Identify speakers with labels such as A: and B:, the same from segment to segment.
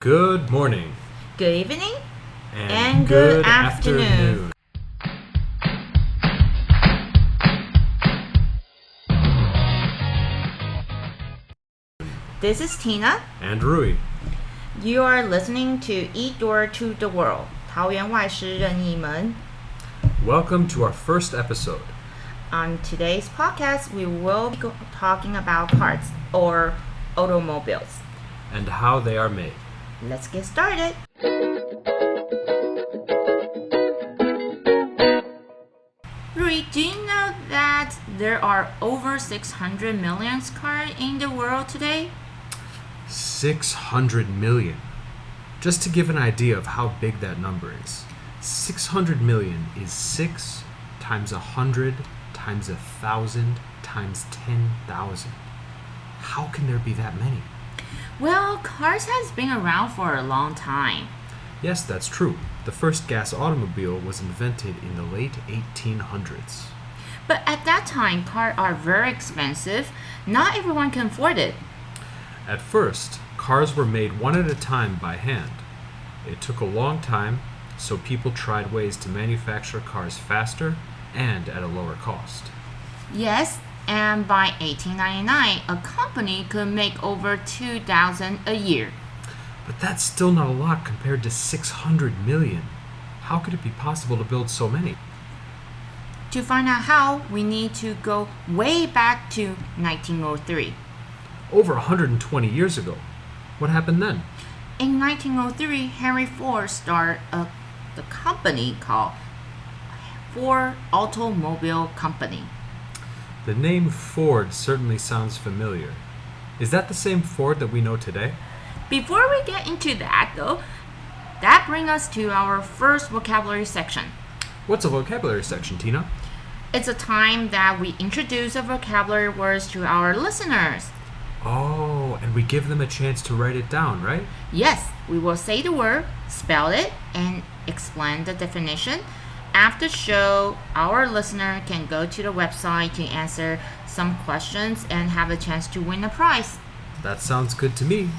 A: Good morning.
B: Good evening.
A: And good afternoon.
B: This is Tina.
A: And Rui.
B: You are listening to Eat Door to the World. 桃园外师任意门.
A: Welcome to our first episode.
B: On today's podcast, we will be talking about cars or automobiles.
A: And how they are made.
B: Let's get started. Rui, do you know that there are over 600 million cars in the world today?
A: 600 million. Just to give an idea of how big that number is, 600 million is 6 times 100 times 1,000 times 10,000. How can there be that many?
B: Well, cars has been around for a long time.
A: Yes, that's true. The first gas automobile was invented in the late 1800s.
B: But at that time, cars are very expensive. Not everyone can afford it.
A: At first, cars were made one at a time by hand. It took a long time, so people tried ways to manufacture cars faster and at a lower cost.
B: Yes, and by 1899, a company could make over 2,000 a year.
A: But that's still not a lot compared to 600 million. How could it be possible to build so many?
B: To find out how, we need to go way back to 1903.
A: Over 120 years ago. What happened then?
B: In 1903, Henry Ford started the company called Ford Automobile Company.
A: The name Ford certainly sounds familiar. Is that the same Ford that we know today?
B: Before we get into that, though, that brings us to our first vocabulary section.
A: What's a vocabulary section, Tina?
B: It's a time that we introduce the vocabulary words to our listeners.
A: Oh, and we give them a chance to write it down, right?
B: Yes, we will say the word, spell it, and explain the definition. After the show, our listener can go to the website to answer some questions and have a chance to win a prize.
A: That sounds good to me.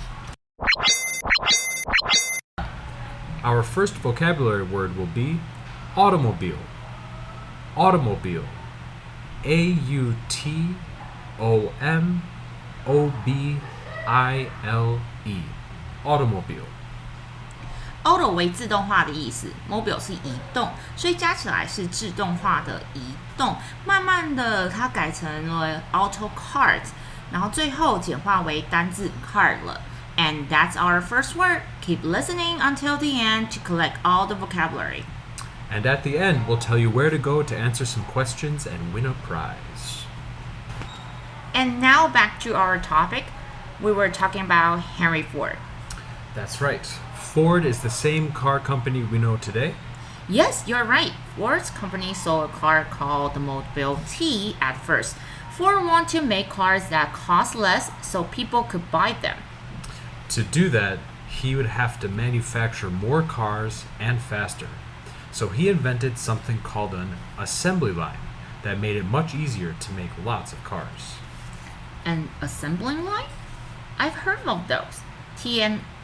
A: Our first vocabulary word will be automobile. Automobile. A-U-T-O-M-O-B-I-L-E. Automobile.
B: Auto 为自动化的意思 ，mobile 是移动，所以加起来是自动化的移动。慢慢的，它改成了 auto cart， 然后最后简化为单字 car 了。And that's our first word. Keep listening until the end to collect all the vocabulary.
A: And at the end, we'll tell you where to go to answer some questions and win a prize.
B: And now back to our topic. We were talking about Henry Ford.
A: That's right. Ford is the same car company we know today.
B: Yes, you're right. Ford's company sold a car called the Mobile T at first. Ford wanted to make cars that cost less so people could buy them.
A: To do that, he would have to manufacture more cars and faster. So he invented something called an assembly line that made it much easier to make lots of cars.
B: An assembly line? I've heard of those.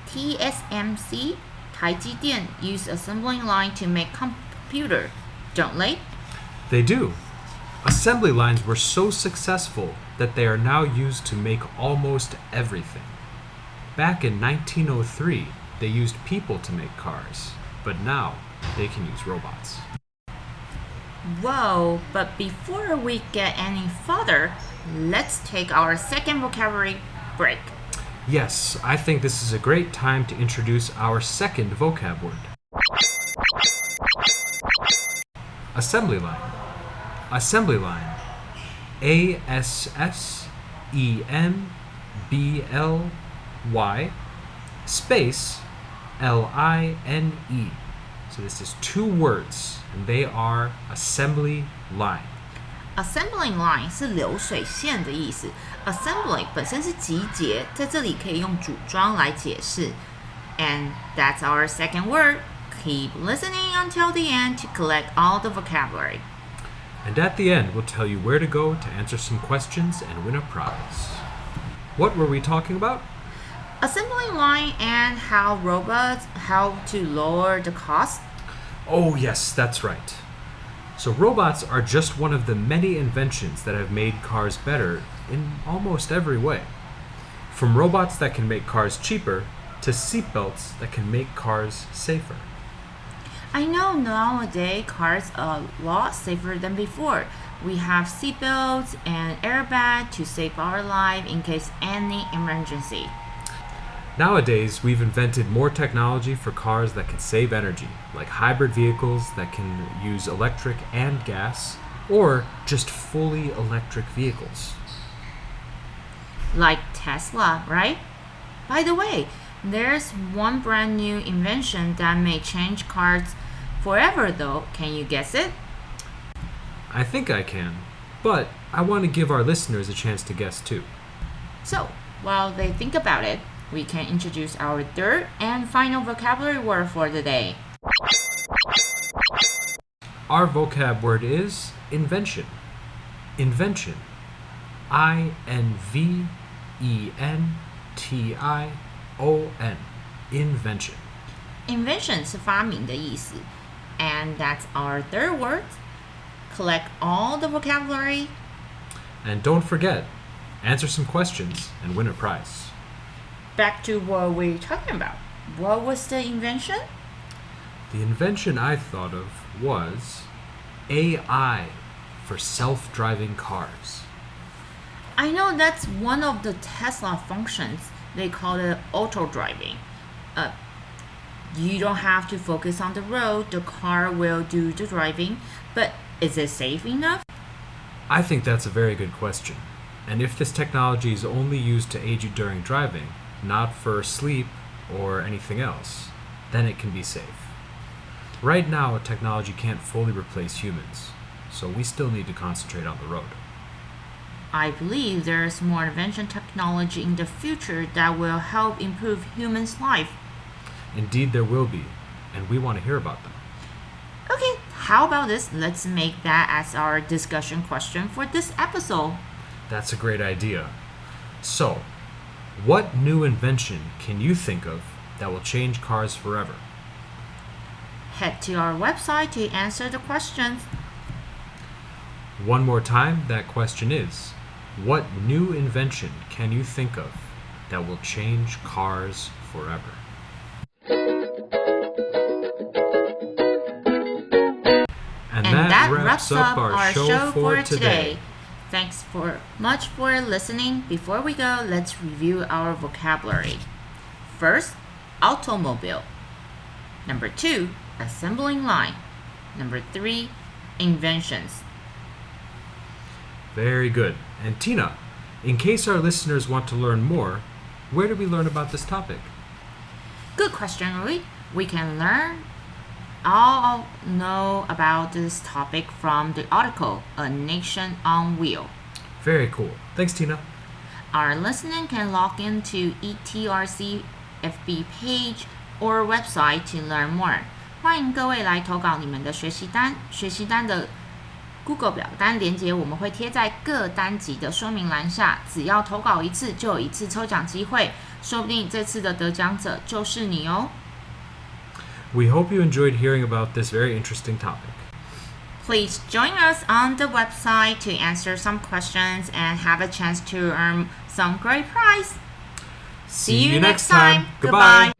B: TSMC, 台积电 use assembly line to make computer, don't they?
A: They do. Assembly lines were so successful that they are now used to make almost everything. Back in 1903, they used people to make cars, but now they can use robots.
B: Whoa, but before we get any further, let's take our second vocabulary break.
A: Yes, I think this is a great time to introduce our second vocab word. Assembly line. Assembly line. A-S-S-E-M-B-L-Y space L-I-N-E. So this is two words, and they are assembly line.
B: Assembly line 是流水线的意思。Assembly 本身是集结，在这里可以用组装来解释。And that's our second word. Keep listening until the end to collect all the vocabulary.
A: And at the end, we'll tell you where to go to answer some questions and win a prize. What were we talking about?
B: assembly line and how robots help to lower the cost?
A: Oh, yes, that's right. So, robots are just one of the many inventions that have made cars better in almost every way. From robots that can make cars cheaper to seatbelts that can make cars safer.
B: I know nowadays cars are a lot safer than before. We have seatbelts and airbags to save our life in case any emergency.
A: Nowadays, we've invented more technology for cars that can save energy, like hybrid vehicles that can use electric and gas, or just fully electric vehicles.
B: Like Tesla, right? By the way, there's one brand new invention that may change cars forever though. Can you guess it?
A: I think I can, but I want to give our listeners a chance to guess too.
B: So, while they think about it, we can introduce our third and final vocabulary word for the day.
A: Our vocab word is invention. Invention. I-N-V-E-N-T-I-O-N. Invention.
B: Invention 是发明的意思 and that's our third word. Collect all the vocabulary.
A: And don't forget, answer some questions and win a prize.
B: Back to what we're talking about. What was the invention?
A: The invention I thought of was AI for self-driving cars.
B: I know that's one of the Tesla functions. They call it auto driving. You don't have to focus on the road. The car will do the driving. But is it safe enough?
A: I think that's a very good question. And if this technology is only used to aid you during driving, not for sleep or anything else, then it can be safe. Right now, technology can't fully replace humans, so we still need to concentrate on the road.
B: I believe there's more invention technology in the future that will help improve humans' life.
A: Indeed, there will be, and we want to hear about them.
B: Okay, how about this? Let's make that as our discussion question for this episode.
A: That's a great idea. So, what new invention can you think of that will change cars forever?
B: Head to our website to answer the questions.
A: One more time, that question is, what new invention can you think of that will change cars forever? And that wraps up our show for today.
B: Thanks much for listening. Before we go, let's review our vocabulary. First, automobile. Number 2, assembling line. Number 3, inventions.
A: Very good. And Tina, in case our listeners want to learn more, where do we learn about this topic?
B: Good question, Rui. We can all know about this topic from the article, A Nation on Wheel.
A: Very cool. Thanks, Tina.
B: Our listener can log into ETRC FB page or website to learn more. 欢迎各位来投稿你们的学习单，学习单的 Google 表单连结我们会贴在各单集的说明栏下，只要投稿一次就有一次抽奖机会，说不定这次的得奖者就是你哦。
A: We hope you enjoyed hearing about this very interesting topic.
B: Please join us on the website to answer some questions and have a chance to earn some great prize.
A: See you next time. Goodbye.